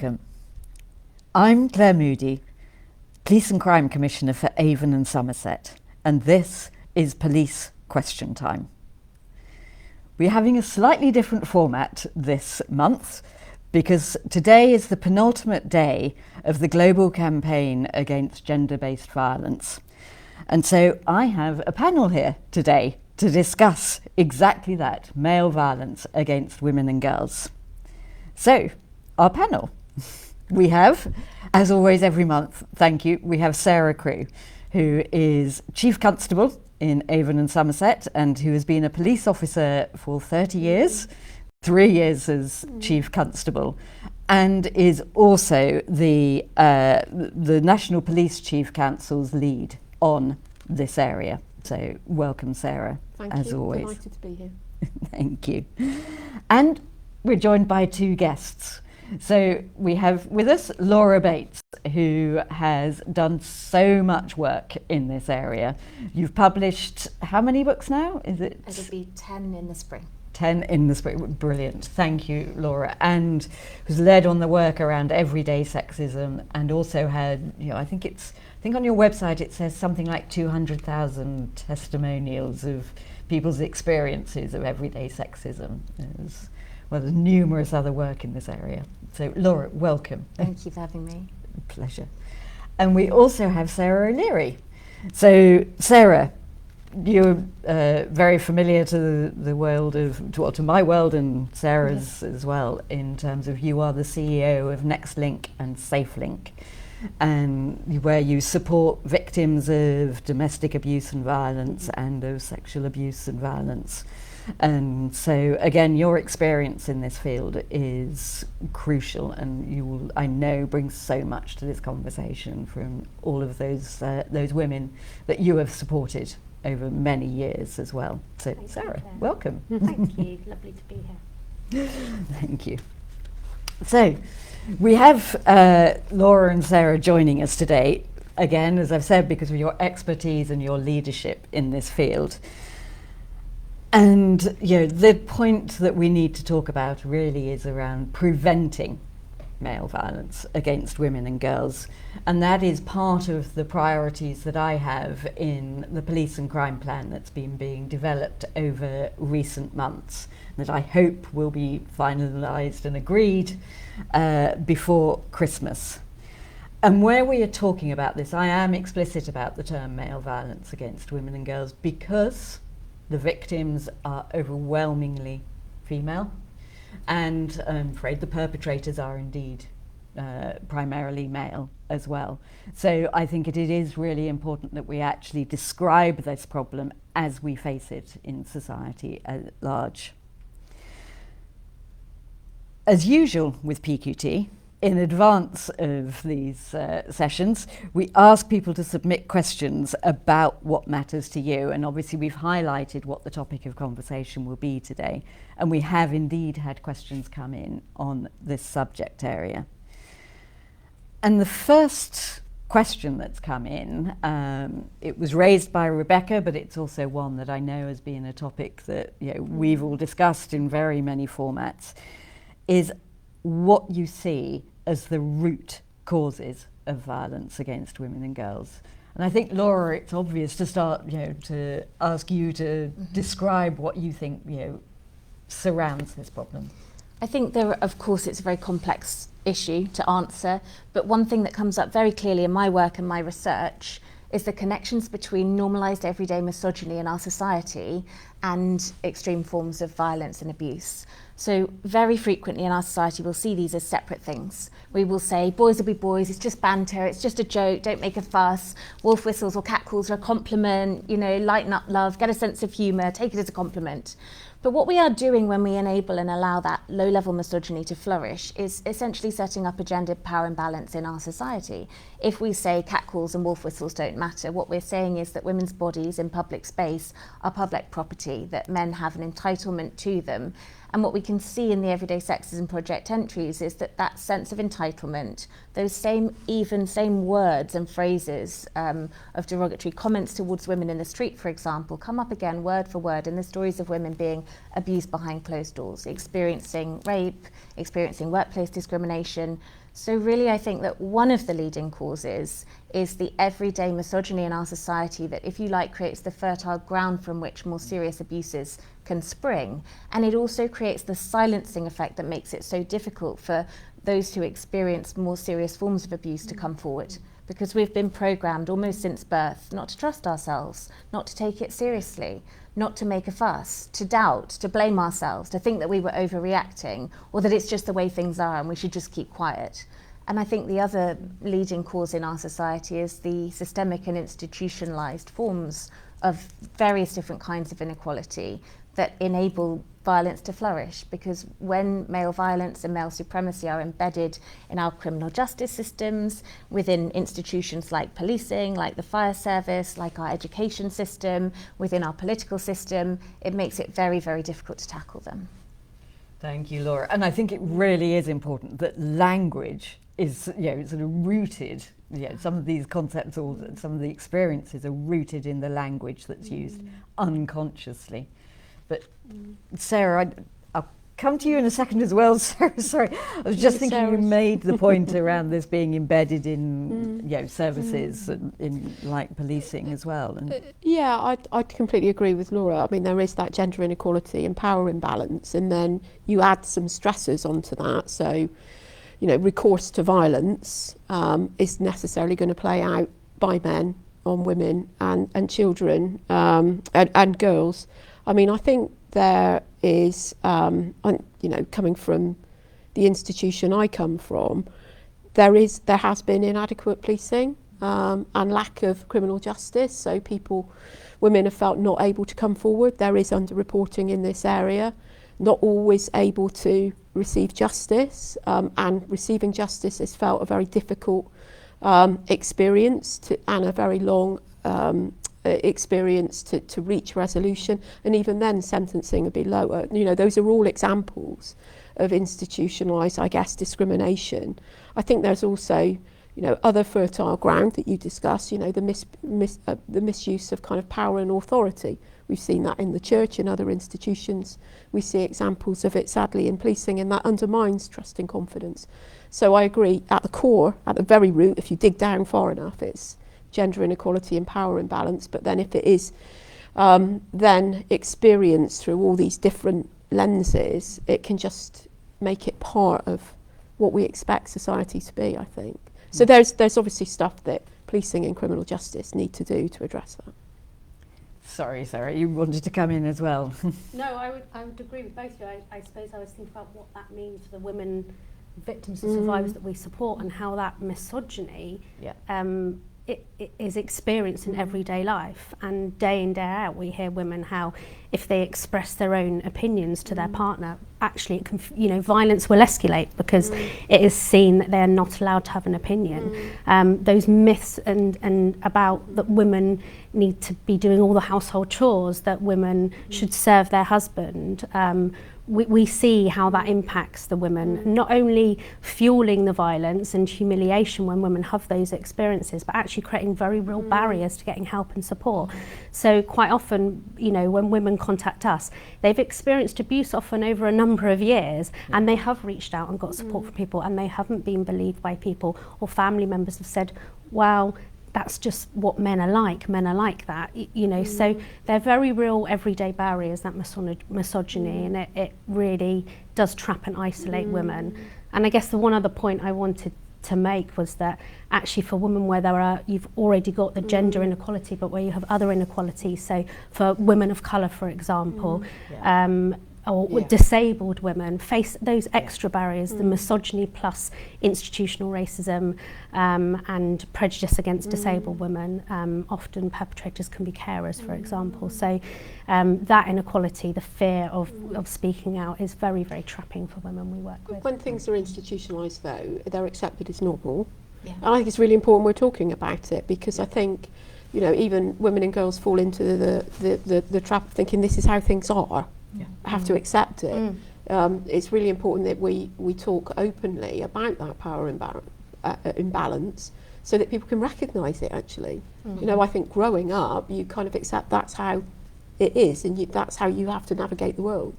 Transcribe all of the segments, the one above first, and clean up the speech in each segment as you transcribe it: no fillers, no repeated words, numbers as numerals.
Welcome. I'm Claire Moody, Police and Crime Commissioner for Avon and Somerset, and this is Police Question Time. We're having a slightly different format this month because today is the penultimate day of the global campaign against gender-based violence. And so I have a panel here today to discuss exactly that, male violence against women and girls. So, our panel. We have, as always every month, thank you, we have Sarah Crew, who is Chief Constable in Avon and Somerset and who has been a police officer for 30 years, 3 years as Chief Constable, and is also the National Police Chief Council's lead on this area. So welcome, Sarah, as always. Delighted to be here. Thank you. And we're joined by two guests. So we have with us Laura Bates, who has done so much work in this area. You've published how many books now? It'll be 10 in the spring. 10 in the spring. Brilliant. Thank you, Laura. And who's led on the work around everyday sexism and also had, I think on your website it says something like 200,000 testimonials of people's experiences of everyday sexism. There's numerous other work in this area. So Laura, welcome. Thank you for having me. Pleasure. And we also have Sarah O'Leary. So Sarah, you're very familiar to the world to my world and Sarah's as well, in terms of you are the CEO of NextLink and SafeLink, and where you support victims of domestic abuse and violence and of sexual abuse and violence. And so again, your experience in this field is crucial, and you will, I know, bring so much to this conversation from all of those women that you have supported over many years as well. So Thank Sarah, you, welcome. Thank you, lovely to be here. Thank you. So we have Laura and Sarah joining us today, again, as I've said, because of your expertise and your leadership in this field. And the point that we need to talk about really is around preventing male violence against women and girls, and that is part of the priorities that I have in the police and crime plan that's been being developed over recent months, that I hope will be finalised and agreed before Christmas. And where we are talking about this, I am explicit about the term male violence against women and girls because the victims are overwhelmingly female, and I'm afraid the perpetrators are indeed primarily male as well. So I think it is really important that we actually describe this problem as we face it in society at large. As usual with PQT, in advance of these sessions, we ask people to submit questions about what matters to you. And obviously we've highlighted what the topic of conversation will be today. And we have indeed had questions come in on this subject area. And the first question that's come in, it was raised by Rebecca, but it's also one that I know has been a topic that we've all discussed in very many formats, is what you see as the root causes of violence against women and girls. And I think, Laura, it's obvious to start, to ask you to describe what you think, surrounds this problem. I think of course, it's a very complex issue to answer, but one thing that comes up very clearly in my work and my research is the connections between normalised everyday misogyny in our society and extreme forms of violence and abuse. So very frequently in our society we'll see these as separate things. We will say boys will be boys, it's just banter, it's just a joke, don't make a fuss. Wolf whistles or catcalls are a compliment, lighten up love, get a sense of humour, take it as a compliment. But what we are doing when we enable and allow that low-level misogyny to flourish is essentially setting up a gendered power imbalance in our society. If we say catcalls and wolf whistles don't matter, what we're saying is that women's bodies in public space are public property, that men have an entitlement to them. And what we can see in the Everyday Sexism Project entries is that sense of entitlement, those same words and phrases of derogatory comments towards women in the street, for example, come up again word for word in the stories of women being abused behind closed doors, experiencing rape, experiencing workplace discrimination. So really, I think that one of the leading causes is the everyday misogyny in our society that, if you like, creates the fertile ground from which more serious abuses can spring. And it also creates the silencing effect that makes it so difficult for those who experience more serious forms of abuse to come forward, because we've been programmed almost since birth not to trust ourselves, not to take it seriously, not to make a fuss, to doubt, to blame ourselves, to think that we were overreacting, or that it's just the way things are and we should just keep quiet. And I think the other leading cause in our society is the systemic and institutionalized forms of various different kinds of inequality that enable violence to flourish, because when male violence and male supremacy are embedded in our criminal justice systems, within institutions like policing, like the fire service, like our education system, within our political system, it makes it very, very difficult to tackle them. Thank you, Laura. And I think it really is important that language is, sort of rooted, some of these concepts or some of the experiences are rooted in the language that's used unconsciously. But Sarah, I'll come to you in a second as well. Sarah, sorry, I was just thinking you made the point around this being embedded in services in like policing as well. And I completely agree with Laura. I mean, there is that gender inequality and power imbalance, and then you add some stressors onto that. So, recourse to violence is necessarily going to play out by men on women and children and girls. I mean, I think there is, coming from the institution I come from, there has been inadequate policing and lack of criminal justice. So women have felt not able to come forward. There is underreporting in this area, not always able to receive justice, and receiving justice has felt a very difficult experience and a very long experience to reach resolution, and even then sentencing would be lower. Those are all examples of institutionalised, I guess, discrimination. I think there's also, other fertile ground that you discuss, the misuse of kind of power and authority. We've seen that in the church and other institutions. We see examples of it, sadly, in policing, and that undermines trust and confidence. So I agree, at the core, at the very root, if you dig down far enough, it's gender inequality and power imbalance. But then if it is then experienced through all these different lenses, it can just make it part of what we expect society to be, I think. So there's obviously stuff that policing and criminal justice need to do to address that. Sorry, Sarah, you wanted to come in as well. No, I would agree with both of you. I suppose I was thinking about what that means for the women victims and survivors that we support, and how that misogyny it is experienced in everyday life, and day in, day out we hear women how if they express their own opinions to their partner, actually it can, violence will escalate because it is seen that they are not allowed to have an opinion. Those myths and about that women need to be doing all the household chores, that women should serve their husband, we see how that impacts the women, not only fueling the violence and humiliation when women have those experiences, but actually creating very real barriers to getting help and support. So quite often, when women contact us, they've experienced abuse often over a number of years, and they have reached out and got support from people, and they haven't been believed by people, or family members have said, well, that's just what men are like that, so they're very real everyday barriers, that misogyny, and it really does trap and isolate women. And I guess the one other point I wanted to make was that actually for women where you've already got the gender inequality, but where you have other inequalities, so for women of colour, for example, or disabled women face those extra barriers, the misogyny plus institutional racism and prejudice against disabled women. Often perpetrators can be carers, for example. So that inequality, the fear of speaking out, is very, very trapping for women we work with. When things are institutionalised, though, they're accepted as normal. And I think it's really important we're talking about it, because I think, even women and girls fall into the trap of thinking this is how things are. I have to accept it. It's really important that we talk openly about that power imbalance so that people can recognise it, actually. I think growing up, you kind of accept that's how it is, and that's how you have to navigate the world.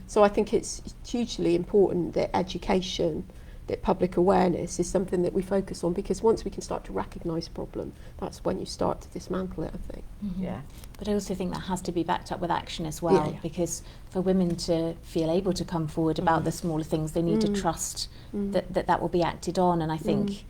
So I think it's hugely important that education that public awareness is something that we focus on, because once we can start to recognise a problem, that's when you start to dismantle it, I think. Yeah. But I also think that has to be backed up with action as well, because for women to feel able to come forward about the smaller things, they need to trust that will be acted on. And I think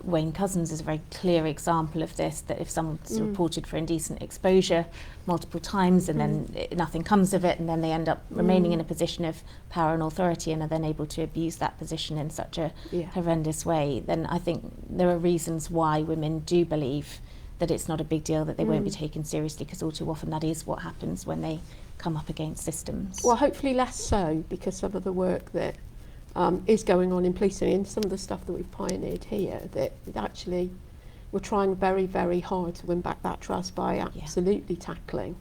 Wayne Couzens is a very clear example of this, that if someone's reported for indecent exposure multiple times and then nothing comes of it, and then they end up remaining in a position of power and authority and are then able to abuse that position in such a horrendous way, then I think there are reasons why women do believe that it's not a big deal, that they won't be taken seriously, because all too often that is what happens when they come up against systems. Well, hopefully less so, because some of the work that is going on in policing and some of the stuff that we've pioneered here, that actually we're trying very, very hard to win back that trust by absolutely tackling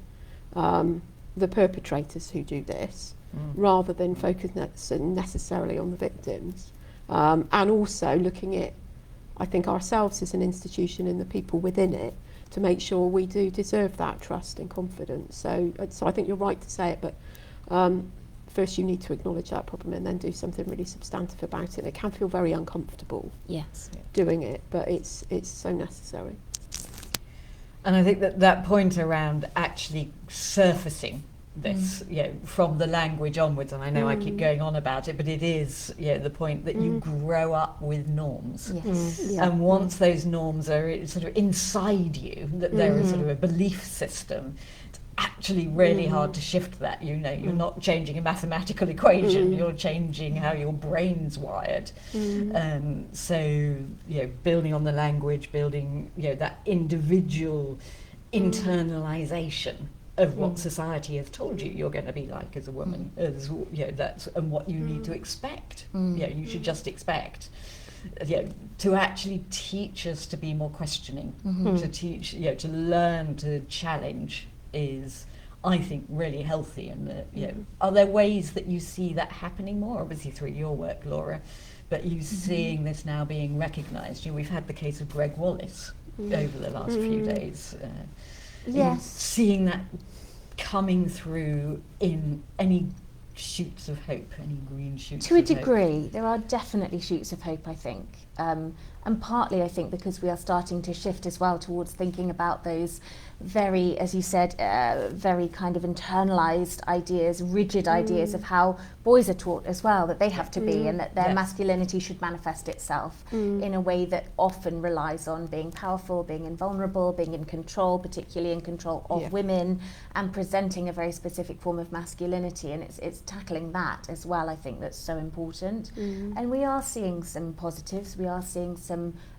the perpetrators who do this, rather than focusing necessarily on the victims. And also looking at, I think, ourselves as an institution and the people within it, to make sure we do deserve that trust and confidence. So I think you're right to say it, but first you need to acknowledge that problem and then do something really substantive about it. It can feel very uncomfortable doing it, but it's so necessary. And I think that point around actually surfacing this, from the language onwards, and I know I keep going on about it, but it is, the point that you grow up with norms. And once those norms are sort of inside you, that there is sort of a belief system, it's actually really hard to shift that. You're not changing a mathematical equation, you're changing how your brain's wired. So, building on the language, building, that individual internalization of what society has told you you're going to be like as a woman, as that's and what you need to expect. You should just expect. To actually teach us to be more questioning, to teach, to learn to challenge is, I think, really healthy. And are there ways that you see that happening more? Obviously through your work, Laura, but you seeing this now being recognised. We've had the case of Greg Wallace over the last few days. Seeing that coming through in any shoots of hope, any green shoots to a of degree, hope. there are definitely shoots of hope, I think. And partly, I think, because we are starting to shift as well towards thinking about those very, as you said, very kind of internalised ideas, rigid ideas of how boys are taught as well, that they have to be, and that their masculinity should manifest itself in a way that often relies on being powerful, being invulnerable, being in control, particularly in control of women, and presenting a very specific form of masculinity. And it's tackling that as well, I think, that's so important. And we are seeing some positives. We are seeing some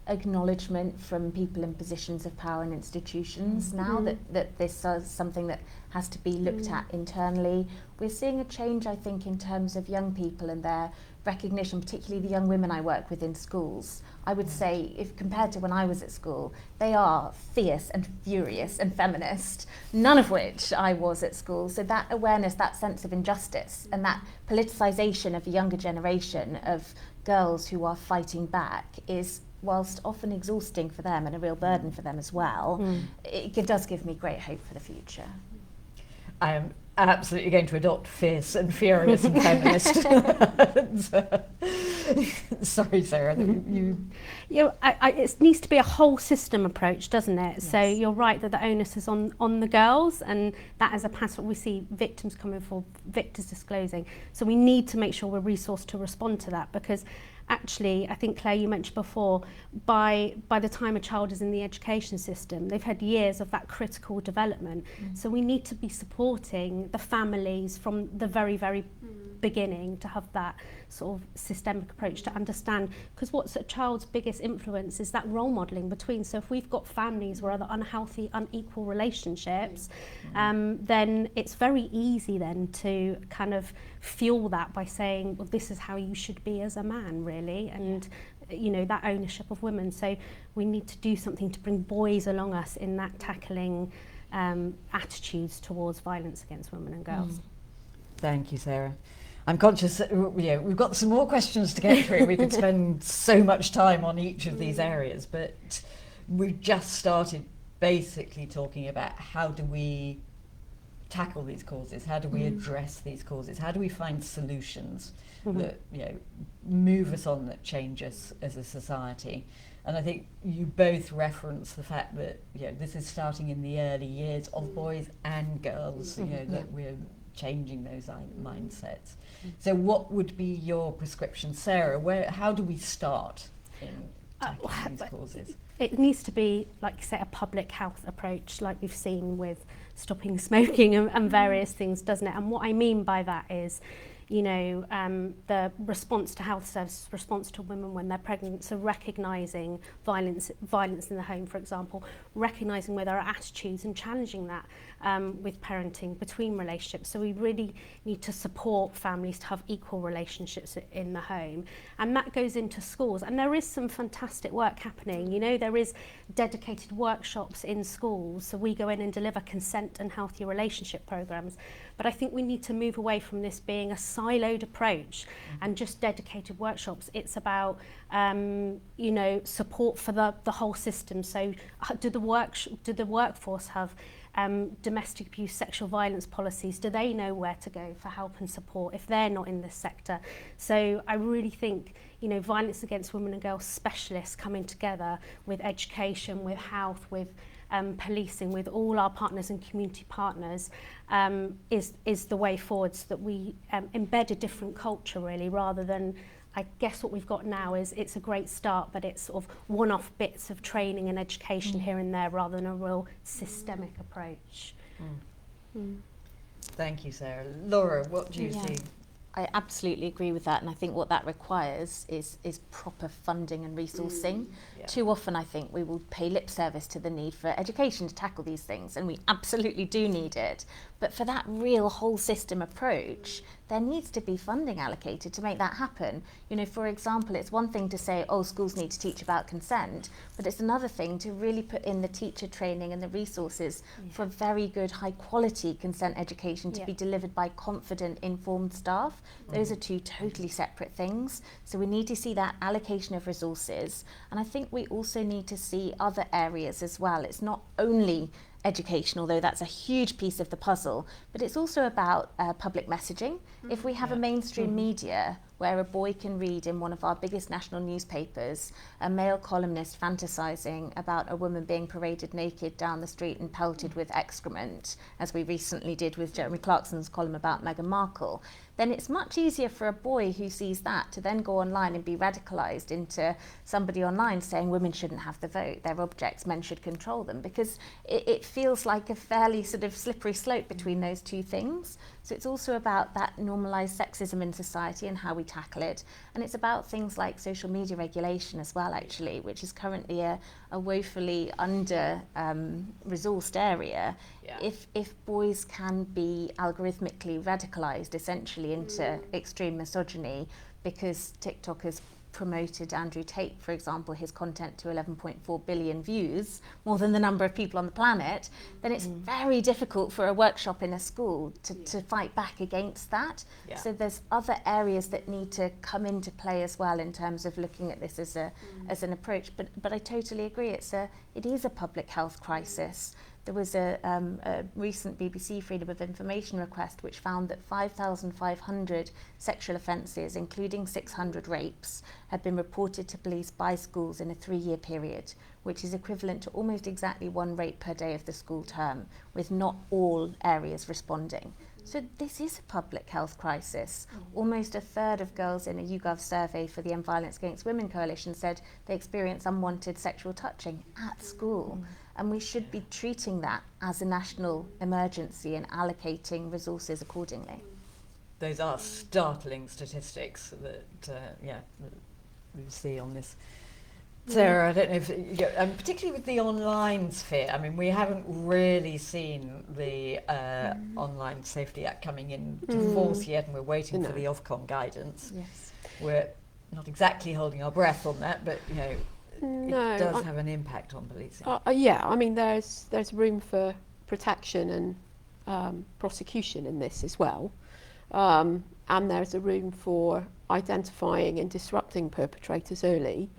acknowledgement from people in positions of power and institutions now that this is something that has to be looked at internally. We're seeing a change, I think, in terms of young people and their recognition, particularly the young women I work with in schools. I would say, if compared to when I was at school, they are fierce and furious and feminist, none of which I was at school. So that awareness, that sense of injustice, and that politicisation of a younger generation of girls who are fighting back is, whilst often exhausting for them and a real burden for them as well, it does give me great hope for the future. I am absolutely going to adopt fierce and furious and feminist. Sorry, Sarah. It needs to be a whole system approach, doesn't it? Yes. So you're right that the onus is on the girls, and that is a pattern we see victims coming for, victims disclosing. So we need to make sure we're resourced to respond to that, because actually, I think, Claire, you mentioned before, by the time a child is in the education system, they've had years of that critical development. So we need to be supporting the families from the very, very beginning to have that sort of systemic approach to understand, because what's a child's biggest influence is that role modelling between. So if we've got families where other unhealthy, unequal relationships, then it's very easy then to kind of fuel that by saying, well, this is how you should be as a man, really, and that ownership of women. So we need to do something to bring boys along us in that tackling attitudes towards violence against women and girls. Thank you, Sarah. I'm conscious that we've got some more questions to get through. We could spend so much time on each of these areas, but we've just started basically talking about how do we tackle these causes? How do we address these causes? How do we find solutions that move us on, that change us as a society? And I think you both reference the fact that this is starting in the early years of boys and girls. That we're changing those mindsets. So, what would be your prescription, Sarah? How do we start in tackling these causes? It needs to be, like you say, a public health approach, like we've seen with stopping smoking and various things, doesn't it? And what I mean by that is, the response to health services, response to women when they're pregnant, so recognising violence in the home, for example, recognising where there are attitudes and challenging that with parenting between relationships. So we really need to support families to have equal relationships in the home, and that goes into schools. And there is some fantastic work happening. There is dedicated workshops in schools, so we go in and deliver consent and healthy relationship programmes. But I think we need to move away from this being a siloed approach and just dedicated workshops. It's about, support for the whole system. So do the workforce have domestic abuse, sexual violence policies? Do they know where to go for help and support if they're not in this sector? So I really think, violence against women and girls specialists coming together with education, with health, with policing, with all our partners and community partners is the way forward, so that we embed a different culture, really, rather than, I guess what we've got now is it's a great start, but it's sort of one-off bits of training and education here and there, rather than a real systemic approach. Thank you, Sarah. Laura, what do you see? I absolutely agree with that, and I think what that requires is proper funding and resourcing. Too often I think we will pay lip service to the need for education to tackle these things, and we absolutely do need it. But for that real whole system approach, there needs to be funding allocated to make that happen. For example, it's one thing to say, schools need to teach about consent, but it's another thing to really put in the teacher training and the resources for very good, high quality consent education to be delivered by confident, informed staff. Those are two totally separate things. So we need to see that allocation of resources. And I think we also need to see other areas as well. It's not only education, although that's a huge piece of the puzzle, but it's also about public messaging. If we have a mainstream media where a boy can read in one of our biggest national newspapers a male columnist fantasizing about a woman being paraded naked down the street and pelted with excrement, as we recently did with Jeremy Clarkson's column about Meghan Markle, then it's much easier for a boy who sees that to then go online and be radicalised into somebody online saying women shouldn't have the vote, they're objects, men should control them, because it feels like a fairly sort of slippery slope between those two things. So it's also about that normalised sexism in society and how we tackle it. And it's about things like social media regulation as well, actually, which is currently a woefully under-resourced area. If boys can be algorithmically radicalised, essentially, into extreme misogyny, because TikTok has promoted Andrew Tate, for example, his content to 11.4 billion views, more than the number of people on the planet, then it's very difficult for a workshop in a school to fight back against that. So there's other areas that need to come into play as well in terms of looking at this as an approach. But I totally agree, it is a public health crisis. There was a recent BBC Freedom of Information request which found that 5,500 sexual offences, including 600 rapes, had been reported to police by schools in a 3-year period, which is equivalent to almost exactly 1 rape per day of the school term, with not all areas responding. So this is a public health crisis. Almost a third of girls in a YouGov survey for the End Violence Against Women Coalition said they experience unwanted sexual touching at school. And we should be treating that as a national emergency and allocating resources accordingly. Those are startling statistics that we see on this. Sarah, I don't know if, particularly with the online sphere, I mean, we haven't really seen the Online Safety Act coming into force yet, and we're waiting for the Ofcom guidance. We're not exactly holding our breath on that, but it does have an impact on policing. I mean, there's room for protection and prosecution in this as well. and there's a room for identifying and disrupting perpetrators early.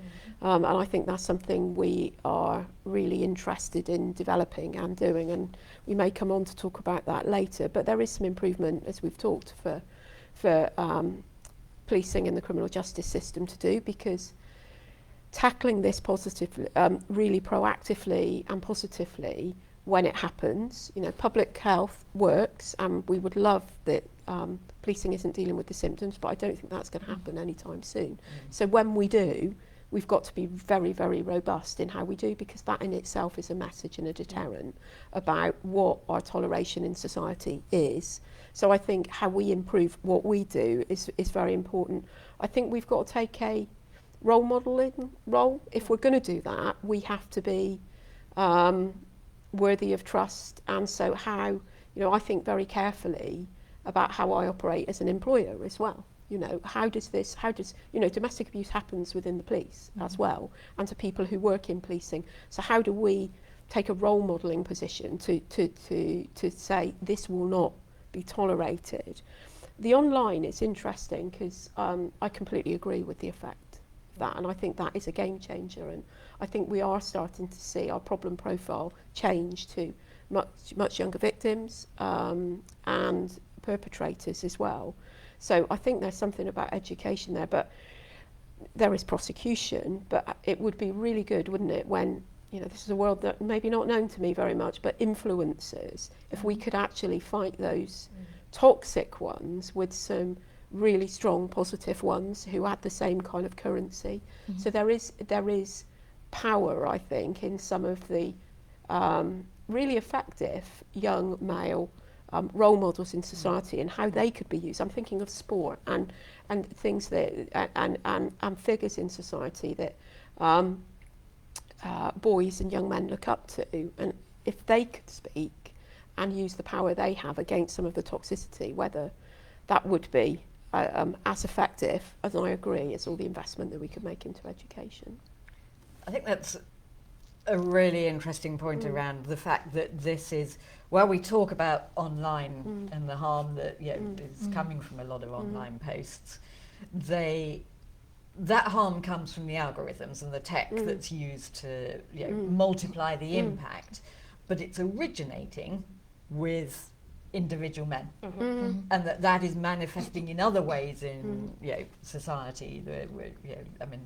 And I think that's something we are really interested in developing and doing, and we may come on to talk about that later. But there is some improvement, as we've talked, for policing in the criminal justice system to do, because tackling this positively, really proactively and positively when it happens, public health works, and we would love that policing isn't dealing with the symptoms, but I don't think that's going to happen anytime soon. So when we do, we've got to be very, very robust in how we do, because that in itself is a message and a deterrent about what our toleration in society is. So I think how we improve what we do is very important. I think we've got to take a role modelling role. If we're going to do that, we have to be worthy of trust. And so how, I think very carefully about how I operate as an employer as well. How does domestic abuse happens within the police as well, and to people who work in policing. So how do we take a role modelling position to say this will not be tolerated? The online is interesting because I completely agree with the effect of that, and I think that is a game changer, and I think we are starting to see our problem profile change to much younger victims and perpetrators as well. So I think there's something about education there, but there is prosecution, but it would be really good, wouldn't it, when, this is a world that maybe not known to me very much, but influencers, if we could actually fight those toxic ones with some really strong positive ones who had the same kind of currency. So there is power, I think, in some of the really effective young male role models in society and how they could be used. I'm thinking of sport and things that and figures in society that boys and young men look up to, and if they could speak and use the power they have against some of the toxicity, whether that would be as effective, as I agree, as all the investment that we could make into education. I think that's a really interesting point around the fact that this is, while we talk about online and the harm that is coming from a lot of online posts, that harm comes from the algorithms and the tech that's used to multiply the impact, but it's originating with individual men, and that is manifesting in other ways in society. I mean,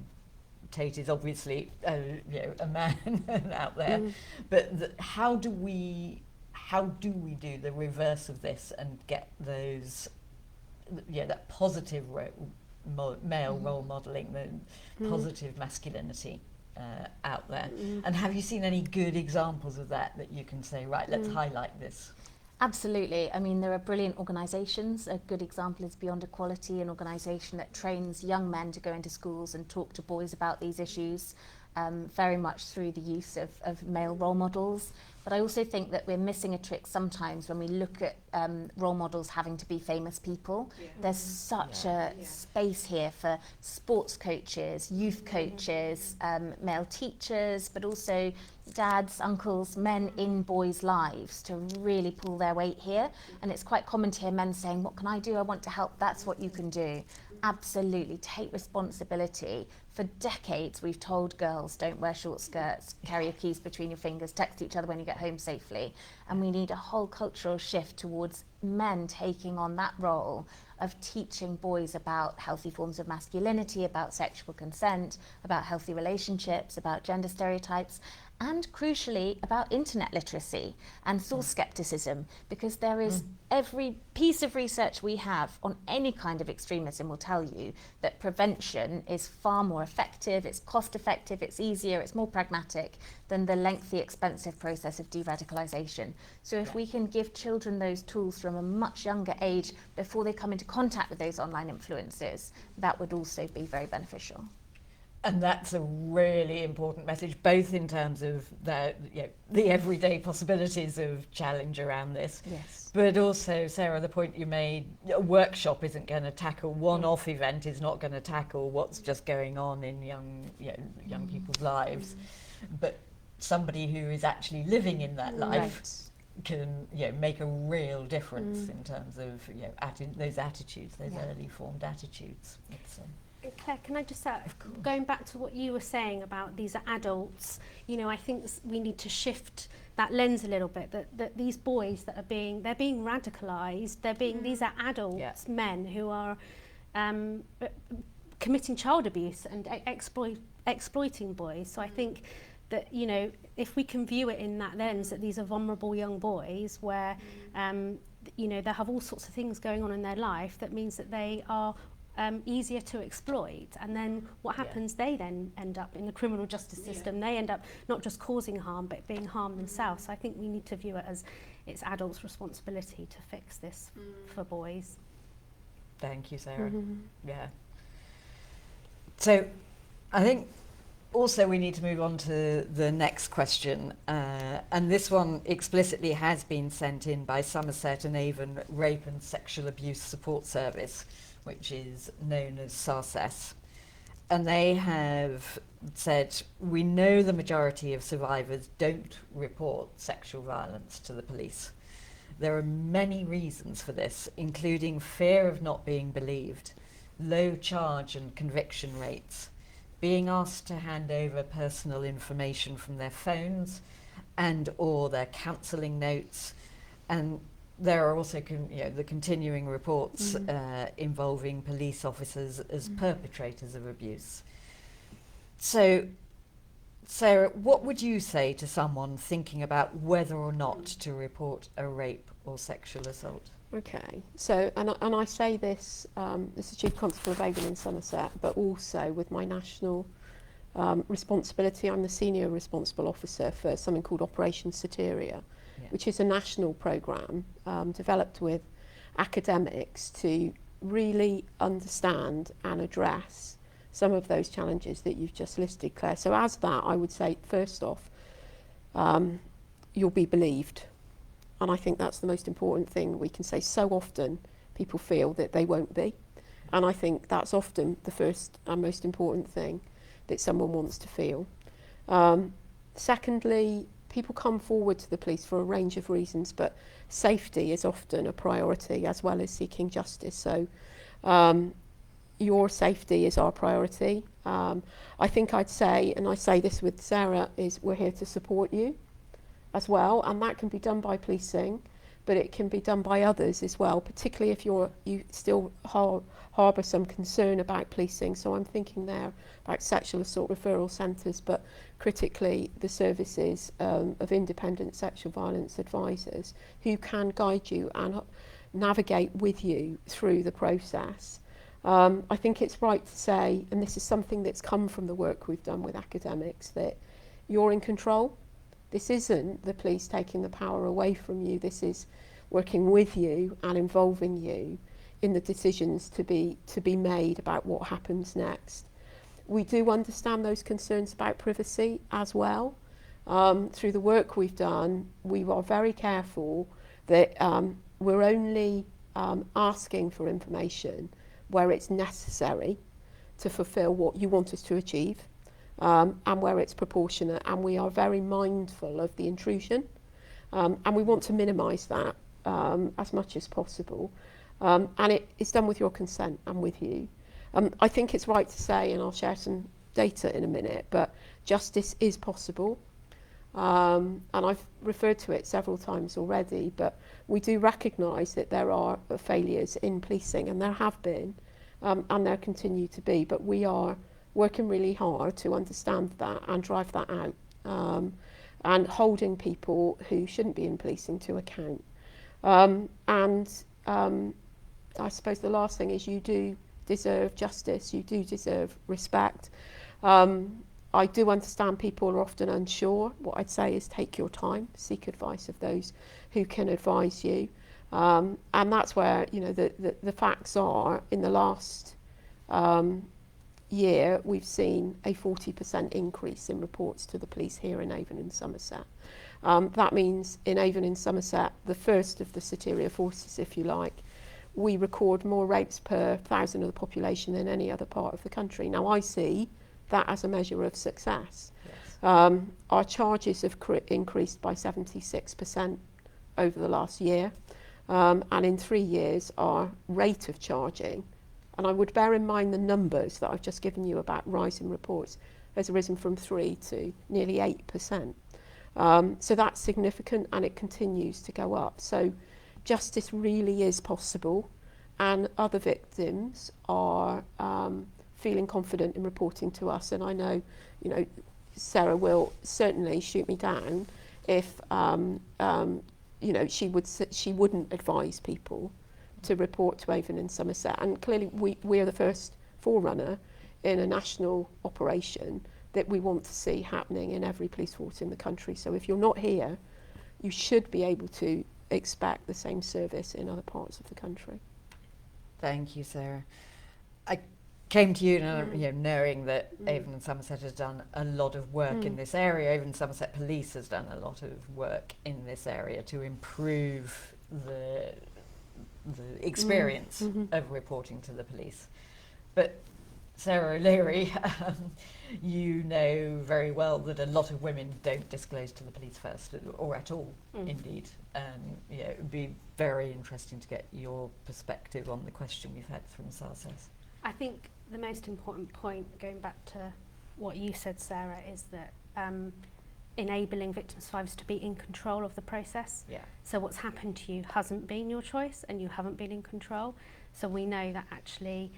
Tate is obviously a man out there, but how do we do the reverse of this and get those that positive male role modelling, the positive masculinity out there? And have you seen any good examples of that you can say, right, let's highlight this? Absolutely. I mean, there are brilliant organisations. A good example is Beyond Equality, an organisation that trains young men to go into schools and talk to boys about these issues, very much through the use of male role models. But I also think that we're missing a trick sometimes when we look at role models having to be famous people. There's such a space here for sports coaches, youth coaches, male teachers, but also dads, uncles, men in boys' lives to really pull their weight here. And it's quite common to hear men saying, what can I do? I want to help. That's what you can do. Absolutely, take responsibility. For decades, we've told girls, don't wear short skirts, carry your keys between your fingers, text each other when you get home safely. And we need a whole cultural shift towards men taking on that role of teaching boys about healthy forms of masculinity, about sexual consent, about healthy relationships, about gender stereotypes, and crucially about internet literacy and source skepticism, because there is every piece of research we have on any kind of extremism will tell you that prevention is far more effective, it's cost effective, it's easier, it's more pragmatic than the lengthy, expensive process of de-radicalisation. So if we can give children those tools from a much younger age before they come into contact with those online influences, that would also be very beneficial. And that's a really important message, both in terms of the everyday possibilities of challenge around this, but also, Sarah, the point you made, a workshop isn't going to tackle, one-off event is not going to tackle what's just going on in young people's lives, but somebody who is actually living in that life can make a real difference in terms of those attitudes, those early formed attitudes. Claire, can I just say, going back to what you were saying about these are adults, I think we need to shift that lens a little bit, that these boys that they're being radicalised, these are adults, men who are committing child abuse and exploiting boys. So I think that, if we can view it in that lens, that these are vulnerable young boys where, they have all sorts of things going on in their life, that means that they are easier to exploit, and then what happens, they then end up in the criminal justice system. They end up not just causing harm but being harmed themselves. So I think we need to view it as it's adults' responsibility to fix this for boys. Thank you, Sarah. Yeah. So I think also we need to move on to the next question, and this one explicitly has been sent in by Somerset and Avon Rape and Sexual Abuse Support Service, which is known as SARSES. And they have said, we know the majority of survivors don't report sexual violence to the police. There are many reasons for this, including fear of not being believed, low charge and conviction rates, being asked to hand over personal information from their phones and or their counselling notes, and there are also the continuing reports involving police officers as perpetrators of abuse. So, Sarah, what would you say to someone thinking about whether or not to report a rape or sexual assault? Okay, so, and I say this, as the Chief Constable of Avon and Somerset, but also with my national responsibility. I'm the Senior Responsible Officer for something called Operation Soteria, which is a national programme developed with academics to really understand and address some of those challenges that you've just listed, Claire. So as that, I would say, first off, you'll be believed. And I think that's the most important thing we can say. So often people feel that they won't be. And I think that's often the first and most important thing that someone wants to feel. Secondly, people come forward to the police for a range of reasons, but safety is often a priority as well as seeking justice. So your safety is our priority. I think I'd say, and I say this with Sarah, is we're here to support you as well, and that can be done by policing, but it can be done by others as well, particularly if you still harbour some concern about policing. So I'm thinking there about sexual assault referral centres, but critically the services of independent sexual violence advisors who can guide you and navigate with you through the process. I think it's right to say, and this is something that's come from the work we've done with academics, that you're in control. This isn't the police taking the power away from you. This is working with you and involving you in the decisions to be made about what happens next. We do understand those concerns about privacy as well. Through the work we've done, we are very careful that we're only asking for information where it's necessary to fulfil what you want us to achieve. And where it's proportionate, and we are very mindful of the intrusion, and we want to minimise that as much as possible, and it is done with your consent and with you. I think it's right to say, and I'll share some data in a minute, but justice is possible, and I've referred to it several times already, but we do recognise that there are failures in policing, and there have been, and there continue to be, but we are working really hard to understand that and drive that out, and holding people who shouldn't be in policing to account. And I suppose the last thing is you do deserve justice, you do deserve respect. I do understand people are often unsure. What I'd say is take your time, seek advice of those who can advise you. And that's where, the facts are, in the last year, we've seen a 40% increase in reports to the police here in Avon and Somerset. That means in Avon and Somerset, the first of the Soteria forces, if you like, we record more rapes per 1,000 of the population than any other part of the country. Now, I see that as a measure of success. Yes. Our charges have increased by 76% over the last year, and in 3 years our rate of charging, and I would bear in mind the numbers that I've just given you about rising reports, has risen from 3 to nearly 8%. So that's significant, and it continues to go up. So justice really is possible, and other victims are feeling confident in reporting to us. And I know, you know, Sarah will certainly shoot me down if you know, she wouldn't advise people to report to Avon and Somerset. And clearly we are the first forerunner in a national operation that we want to see happening in every police force in the country. So if you're not here, you should be able to expect the same service in other parts of the country. Thank you, Sarah. I came to you, knowing that Avon and Somerset has done a lot of work in this area. Avon and Somerset Police has done a lot of work in this area to improve the experience of reporting to the police. But Sarah O'Leary, you know very well that a lot of women don't disclose to the police first, or at all, indeed. Yeah, it would be very interesting to get your perspective on the question we've had from SARSES. I think the most important point, going back to what you said, Sarah, is that enabling victim survivors to be in control of the process. Yeah. So what's happened to you hasn't been your choice, and you haven't been in control. So we know that actually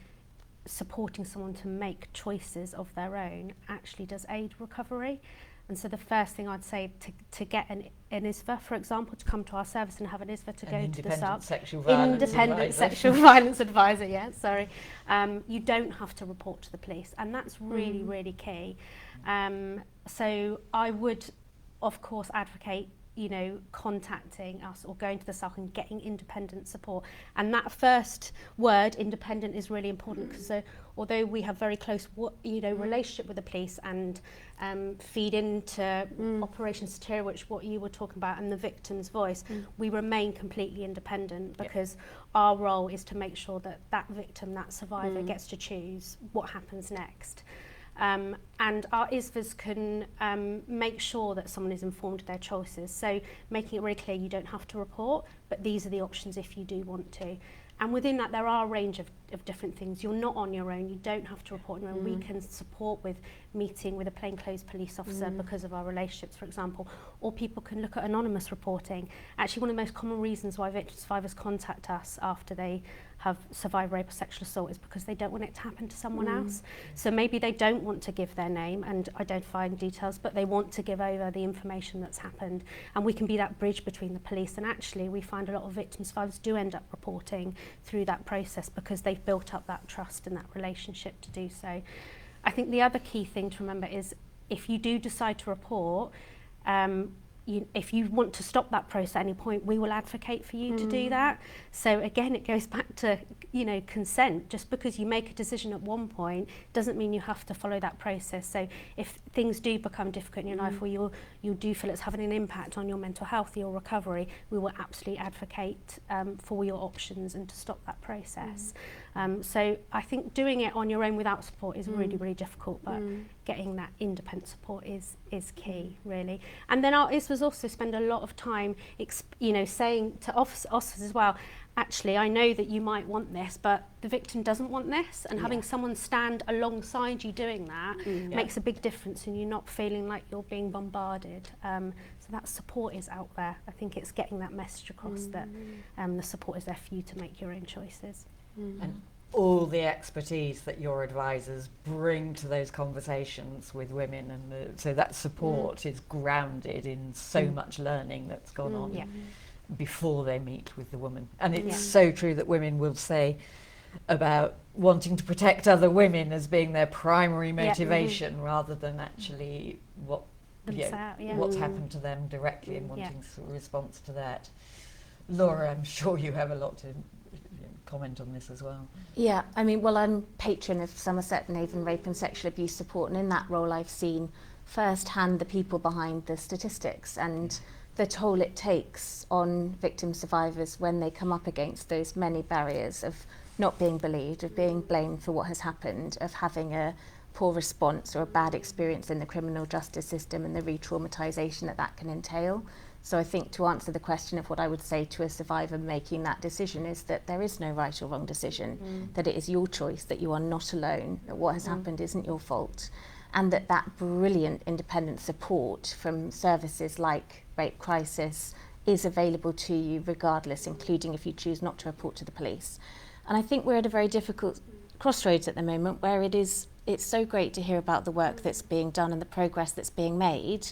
supporting someone to make choices of their own actually does aid recovery. And so the first thing I'd say to get an ISVA, for example, to come to our service and have an ISVA to go to the SARS. Independent sexual violence advisor, yeah, sorry. You don't have to report to the police, and that's really, really key. So I would, of course, advocate, you know, contacting us or going to the SARC and getting independent support. And that first word, independent, is really important, because although we have very close, relationship with the police and feed into Operation Satira, which what you were talking about, and the victim's voice, we remain completely independent, because our role is to make sure that that victim, that survivor, gets to choose what happens next. And our ISVAs can make sure that someone is informed of their choices. So making it really clear you don't have to report, but these are the options if you do want to. And within that, there are a range of different things. You're not on your own. You don't have to report on your own. We can support with meeting with a plainclothes police officer because of our relationships, for example. Or people can look at anonymous reporting. Actually, one of the most common reasons why victim survivors contact us after they have survived rape or sexual assault is because they don't want it to happen to someone else. So maybe they don't want to give their name and identifying details, but they want to give over the information that's happened. And we can be that bridge between the police. And actually, we find a lot of victim survivors do end up reporting through that process because they've built up that trust and that relationship to do so. I think the other key thing to remember is if you do decide to report, if you want to stop that process at any point, we will advocate for you to do that. So again, it goes back to, consent. Just because you make a decision at one point doesn't mean you have to follow that process. So if things do become difficult in your life, where you do feel it's having an impact on your mental health, your recovery, we will absolutely advocate for your options and to stop that process. So I think doing it on your own without support is really, really difficult, but getting that independent support is key, really. And then our ISVAs also spend a lot of time, saying to officers as well, actually, I know that you might want this, but the victim doesn't want this, and having someone stand alongside you doing that makes a big difference, and you're not feeling like you're being bombarded. So that support is out there. I think it's getting that message across that the support is there for you to make your own choices. And all the expertise that your advisors bring to those conversations with women, and so that support is grounded in so much learning that's gone on before they meet with the woman. And it's so true that women will say about wanting to protect other women as being their primary motivation rather than actually what's happened to them directly and wanting a response to that. Laura, I'm sure you have a lot to comment on this as well. Yeah, I mean, well, I'm patron of Somerset and Avon Rape and Sexual Abuse Support, and in that role I've seen firsthand the people behind the statistics and the toll it takes on victim survivors when they come up against those many barriers of not being believed, of being blamed for what has happened, of having a poor response or a bad experience in the criminal justice system, and the re-traumatisation that can entail. So I think to answer the question of what I would say to a survivor making that decision is that there is no right or wrong decision, that it is your choice, that you are not alone, that what has happened isn't your fault, and that brilliant independent support from services like Rape Crisis is available to you regardless, including if you choose not to report to the police. And I think we're at a very difficult crossroads at the moment where it's so great to hear about the work that's being done and the progress that's being made,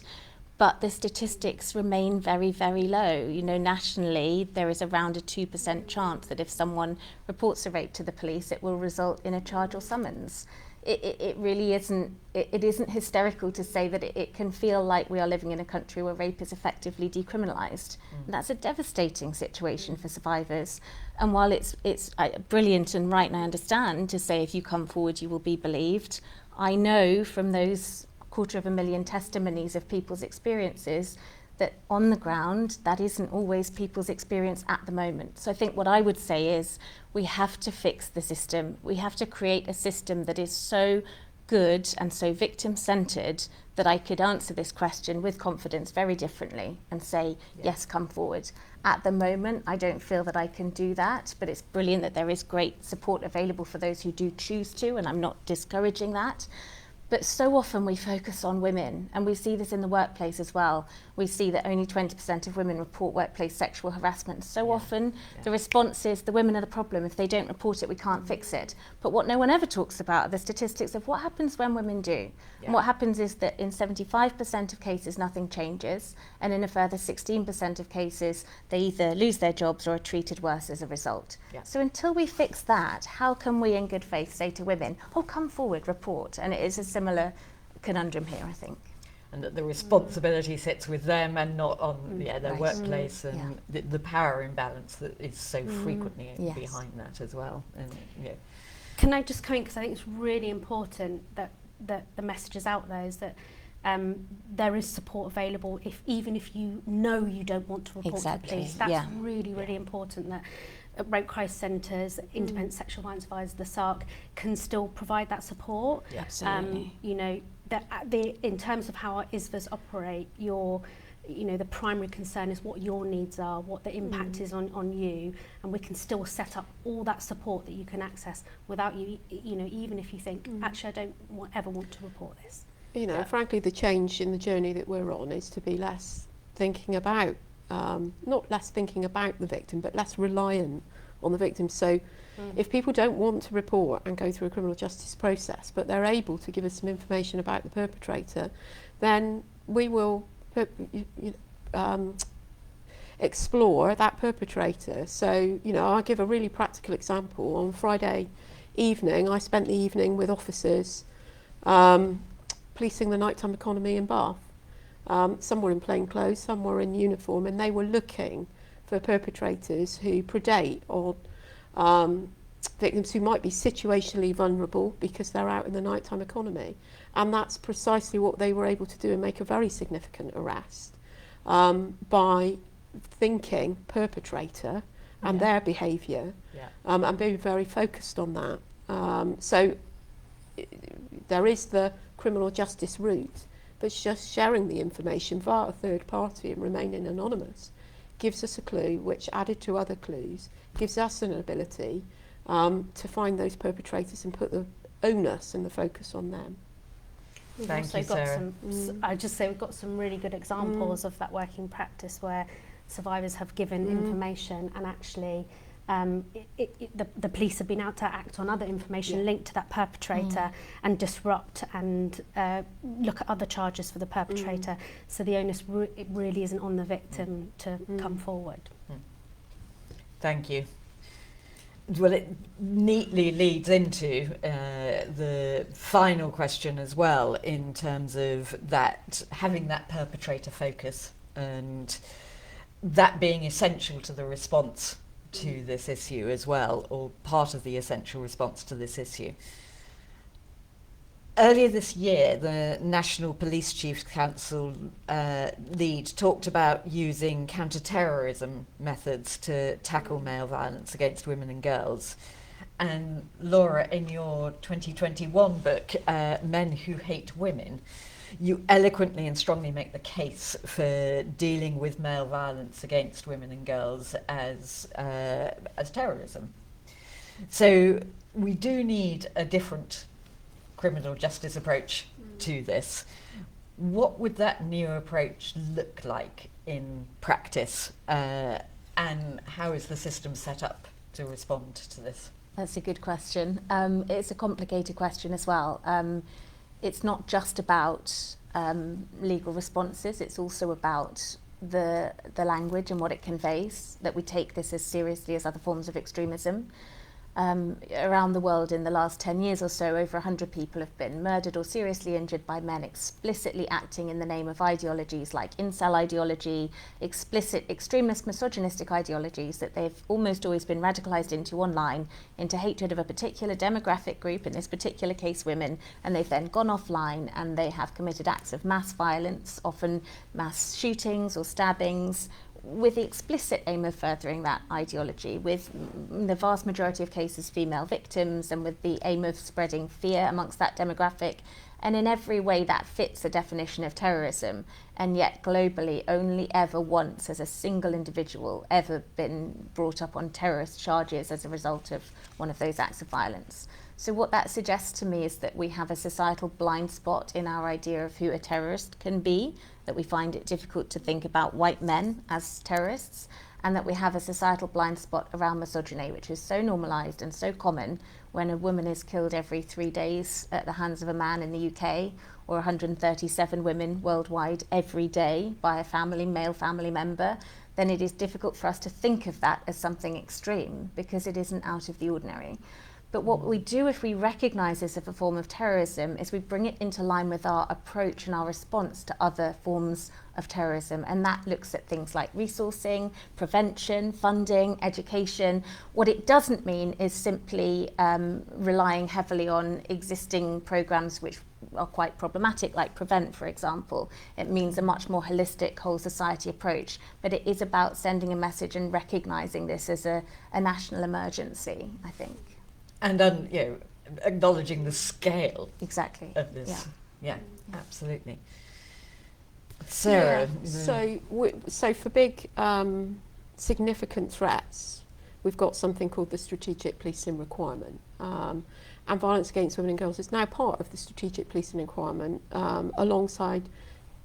but the statistics remain very, very low. You know, nationally, there is around a 2% chance that if someone reports a rape to the police, it will result in a charge or summons. It really isn't, it isn't hysterical to say that it can feel like we are living in a country where rape is effectively decriminalised. And that's a devastating situation for survivors. And while it's brilliant and right, and I understand to say if you come forward you will be believed, I know from those 250,000 testimonies of people's experiences that on the ground that isn't always people's experience at the moment. So I think what I would say is we have to fix the system. We have to create a system that is so good and so victim-centred that I could answer this question with confidence very differently and say, yes, come forward. At the moment, I don't feel that I can do that, but it's brilliant that there is great support available for those who do choose to, and I'm not discouraging that. But so often we focus on women, and we see this in the workplace as well. We see that only 20% of women report workplace sexual harassment. So often the response is the women are the problem. If they don't report it, we can't fix it. But what no one ever talks about are the statistics of what happens when women do. And what happens is that in 75% of cases, nothing changes. And in a further 16% of cases, they either lose their jobs or are treated worse as a result. So until we fix that, how can we in good faith say to women, oh, come forward, report? And it is a similar conundrum here, I think. And that the responsibility sits with them and not on their workplace, and the power imbalance that is so frequently behind that as well. And Can I just come in, because I think it's really important that the message is out there, is that there is support available even if you know you don't want to report to the police. That's really important, that rape crisis centres, independent sexual violence advisors, the SARC can still provide that support. Absolutely. You know, in terms of how our ISVAs operate, the primary concern is what your needs are, what the impact is on you, and we can still set up all that support that you can access without you, even if you think, actually, I don't ever want to report this. You know, frankly, the change in the journey that we're on is to be less thinking about, not less thinking about the victim, but less reliant on the victim. So if people don't want to report and go through a criminal justice process, but they're able to give us some information about the perpetrator, then we will explore that perpetrator. So, I'll give a really practical example. On Friday evening, I spent the evening with officers policing the nighttime economy in Bath. Some were in plain clothes, some were in uniform, and they were looking for perpetrators who predate on victims who might be situationally vulnerable because they're out in the nighttime economy. And that's precisely what they were able to do and make a very significant arrest by thinking perpetrator and their behaviour and being very focused on that. So there is the criminal justice route, but just sharing the information via a third party and remaining anonymous gives us a clue, which added to other clues gives us an ability to find those perpetrators and put the onus and the focus on them. We've also got I'd just say we've got some really good examples of that working practice where survivors have given information and actually the police have been able to act on other information linked to that perpetrator and disrupt and look at other charges for the perpetrator. So the onus it really isn't on the victim to come forward. Thank you. Well, it neatly leads into the final question as well, in terms of that having that perpetrator focus and that being essential to the response to this issue as well, or part of the essential response to this issue. Earlier this year, the National Police Chiefs Council lead talked about using counter-terrorism methods to tackle male violence against women and girls. And Laura, in your 2021 book, Men Who Hate Women, you eloquently and strongly make the case for dealing with male violence against women and girls as terrorism. So we do need a different criminal justice approach to this. What would that new approach look like in practice, and how is the system set up to respond to this? That's a good question. It's a complicated question as well. It's not just about legal responses, it's also about the language and what it conveys, that we take this as seriously as other forms of extremism. Around the world in the last 10 years or so, over 100 people have been murdered or seriously injured by men explicitly acting in the name of ideologies like incel ideology, explicit extremist misogynistic ideologies that they've almost always been radicalized into online, into hatred of a particular demographic group, in this particular case women, and they've then gone offline and they have committed acts of mass violence, often mass shootings or stabbings, with the explicit aim of furthering that ideology, with the vast majority of cases female victims, and with the aim of spreading fear amongst that demographic. And in every way that fits the definition of terrorism, and yet globally only ever once has a single individual ever been brought up on terrorist charges as a result of one of those acts of violence. So what that suggests to me is that we have a societal blind spot in our idea of who a terrorist can be, that we find it difficult to think about white men as terrorists, and that we have a societal blind spot around misogyny, which is so normalised and so common. When a woman is killed every 3 days at the hands of a man in the UK, or 137 women worldwide every day by a male family member, then it is difficult for us to think of that as something extreme, because it isn't out of the ordinary. But what we do if we recognise this as a form of terrorism is we bring it into line with our approach and our response to other forms of terrorism. And that looks at things like resourcing, prevention, funding, education. What it doesn't mean is simply relying heavily on existing programmes which are quite problematic, like Prevent, for example. It means a much more holistic whole society approach. But it is about sending a message and recognising this as a national emergency, I think. And acknowledging the scale Exactly. of this. Yeah, absolutely. Sarah, Sarah, so for big significant threats, we've got something called the strategic policing requirement, and violence against women and girls is now part of the strategic policing requirement, alongside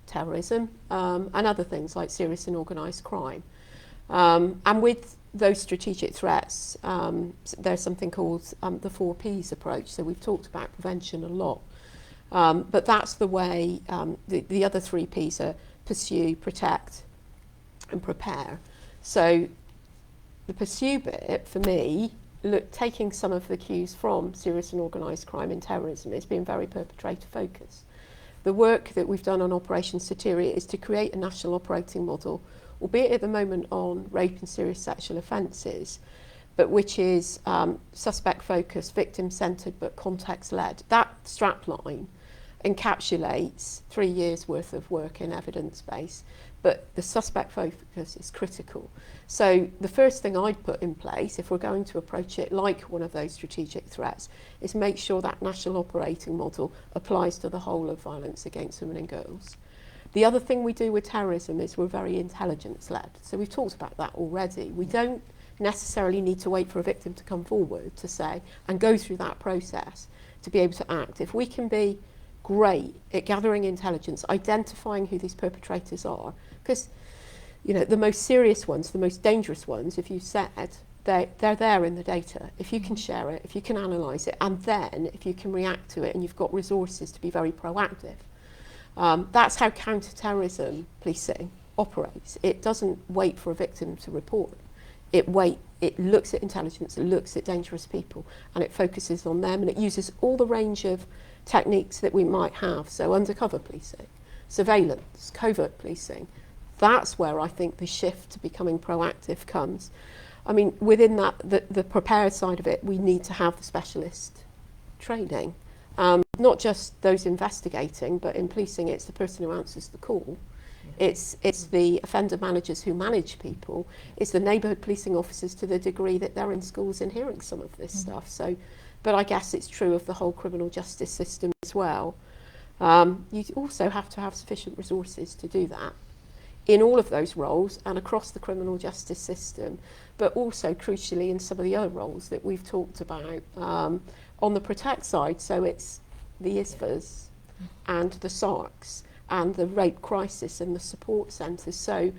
terrorism and other things like serious and organised crime. And with those strategic threats, there's something called the 4 Ps approach. So we've talked about prevention a lot, but that's the way. The other 3 Ps are pursue, protect, and prepare. So the pursue bit for me, taking some of the cues from serious and organised crime and terrorism, is being very perpetrator focused. The work that we've done on Operation Soteria is to create a national operating model, albeit at the moment on rape and serious sexual offences, but which is suspect focused, victim centred but context led. That strapline encapsulates 3 years worth of work in evidence base, but the suspect focus is critical. So the first thing I'd put in place, if we're going to approach it like one of those strategic threats, is make sure that national operating model applies to the whole of violence against women and girls. The other thing we do with terrorism is we're very intelligence-led. So we've talked about that already. We don't necessarily need to wait for a victim to come forward to say, and go through that process to be able to act. If we can be great at gathering intelligence, identifying who these perpetrators are, because the most serious ones, the most dangerous ones, if you said, they're there in the data. If you can share it, if you can analyse it, and then if you can react to it and you've got resources to be very proactive. That's how counter-terrorism policing operates. It doesn't wait for a victim to report. It looks at intelligence, it looks at dangerous people, and it focuses on them, and it uses all the range of techniques that we might have. So undercover policing, surveillance, covert policing. That's where I think the shift to becoming proactive comes. I mean, within that, the prepared side of it, we need to have the specialist training. Not just those investigating, but in policing, it's the person who answers the call. It's the offender managers who manage people. It's the neighbourhood policing officers to the degree that they're in schools and hearing some of this stuff. So, but I guess it's true of the whole criminal justice system as well. You also have to have sufficient resources to do that in all of those roles and across the criminal justice system, but also crucially in some of the other roles that we've talked about on the protect side. So it's the ISVAs and the SARCs and the rape crisis and the support centres. So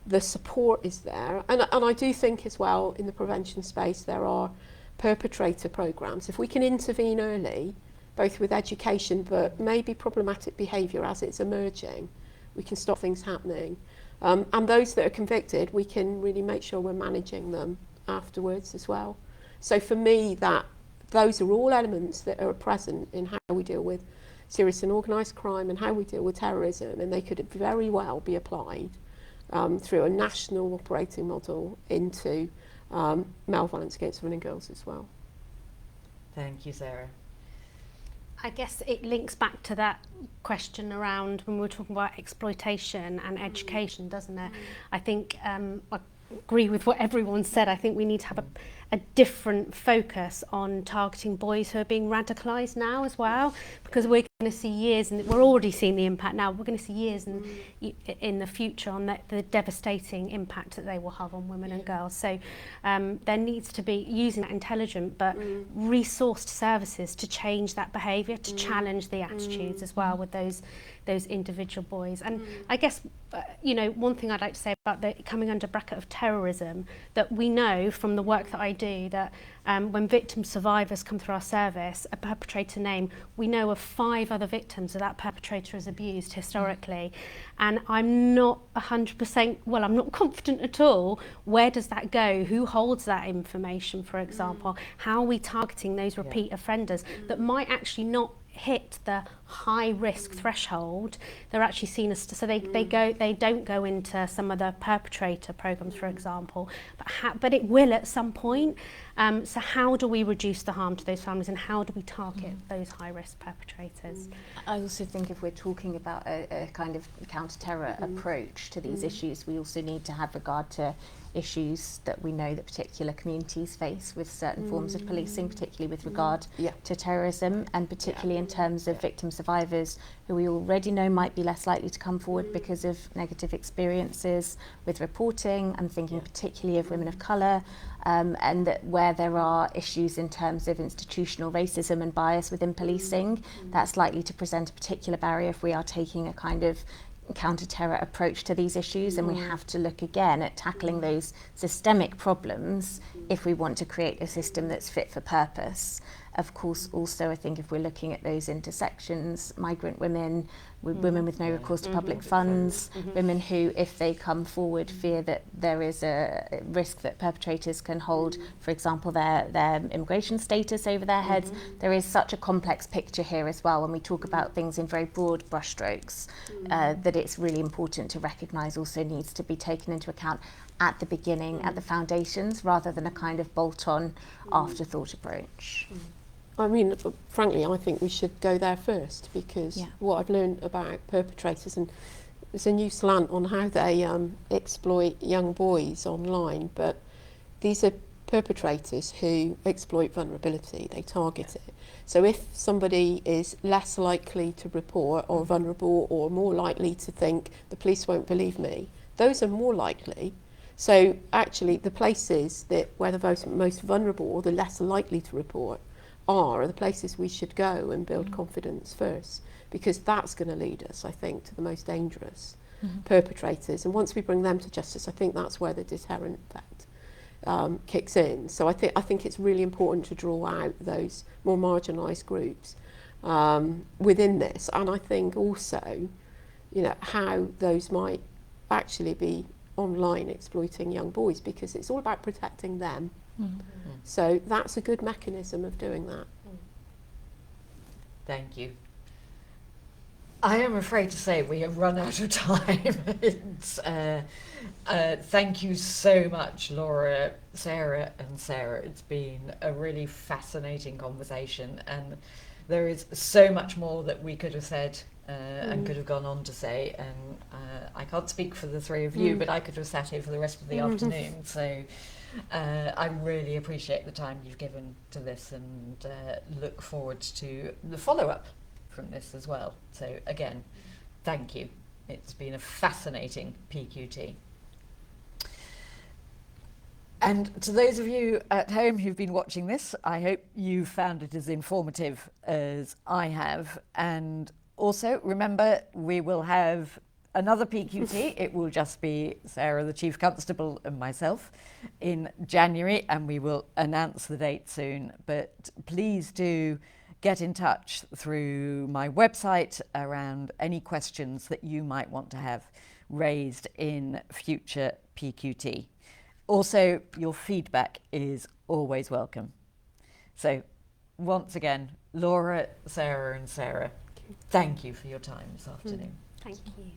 the support is there. And I do think as well in the prevention space there are perpetrator programmes. If we can intervene early, both with education but maybe problematic behaviour as it's emerging, we can stop things happening. And those that are convicted, we can really make sure we're managing them afterwards as well. So for me, those are all elements that are present in how we deal with serious and organised crime and how we deal with terrorism, and they could very well be applied through a national operating model into male violence against women and girls as well. Thank you, Sarah. I guess it links back to that question around when we were talking about exploitation and education, doesn't it? I think I agree with what everyone said. I think we need to have a different focus on targeting boys who are being radicalised now as well, because we're going to see years, and we're already seeing the impact now, we're going to see years in the future on the devastating impact that they will have on women and girls. So there needs to be using that intelligent but resourced services to change that behaviour, to challenge the attitudes as well with those individual boys. And I guess one thing I'd like to say about the coming under bracket of terrorism, that we know from the work that I do that when victim survivors come through our service, a perpetrator name, we know of 5 other victims that that perpetrator has abused historically. And I'm not 100%, I'm not confident at all, where does that go? Who holds that information, for example? How are we targeting those repeat offenders that might actually not hit the high risk threshold? They're actually seen as they don't go into some of the perpetrator programs, for example, but it will at some point. So how do we reduce the harm to those families, and how do we target those high risk perpetrators? I also think if we're talking about a kind of counter-terror approach to these issues, we also need to have regard to issues that we know that particular communities face with certain forms of policing, particularly with regard to terrorism, and particularly in terms of victim survivors who we already know might be less likely to come forward because of negative experiences with reporting. I'm thinking particularly of women of colour, and that where there are issues in terms of institutional racism and bias within policing, that's likely to present a particular barrier if we are taking a kind of counter-terror approach to these issues. And we have to look again at tackling those systemic problems if we want to create a system that's fit for purpose. Of course, also I think if we're looking at those intersections, migrant women, women with no recourse to public funds, women who, if they come forward, fear that there is a risk that perpetrators can hold, for example, their immigration status over their heads. There is such a complex picture here as well when we talk about things in very broad brushstrokes, that it's really important to recognise also needs to be taken into account at the beginning, at the foundations, rather than a kind of bolt-on afterthought approach. I mean, frankly, I think we should go there first, because what I've learned about perpetrators, and there's a new slant on how they exploit young boys online, but these are perpetrators who exploit vulnerability, they target it. So if somebody is less likely to report or vulnerable or more likely to think the police won't believe me, those are more likely. So actually the places where the most vulnerable or the less likely to report are the places we should go and build confidence first, because that's going to lead us, I think, to the most dangerous perpetrators. And once we bring them to justice, I think that's where the deterrent effect kicks in. So I think it's really important to draw out those more marginalised groups within this, and I think also, how those might actually be online exploiting young boys, because it's all about protecting them. So that's a good mechanism of doing that. Thank you. I am afraid to say we have run out of time. Thank you so much, Laura, Sarah and Sarah. It's been a really fascinating conversation, and there is so much more that we could have said and could have gone on to say, and I can't speak for the three of you, but I could have sat here for the rest of the afternoon. So I really appreciate the time you've given to this, and look forward to the follow-up from this as well. So again, thank you. It's been a fascinating PQT. And to those of you at home who've been watching this, I hope you found it as informative as I have. And also remember, we will have another PQT. It will just be Sarah, the Chief Constable, and myself in January, and we will announce the date soon. But please do get in touch through my website around any questions that you might want to have raised in future PQT. Also, your feedback is always welcome. So once again, Laura, Sarah and Sarah, thank you for your time this afternoon. Thank you.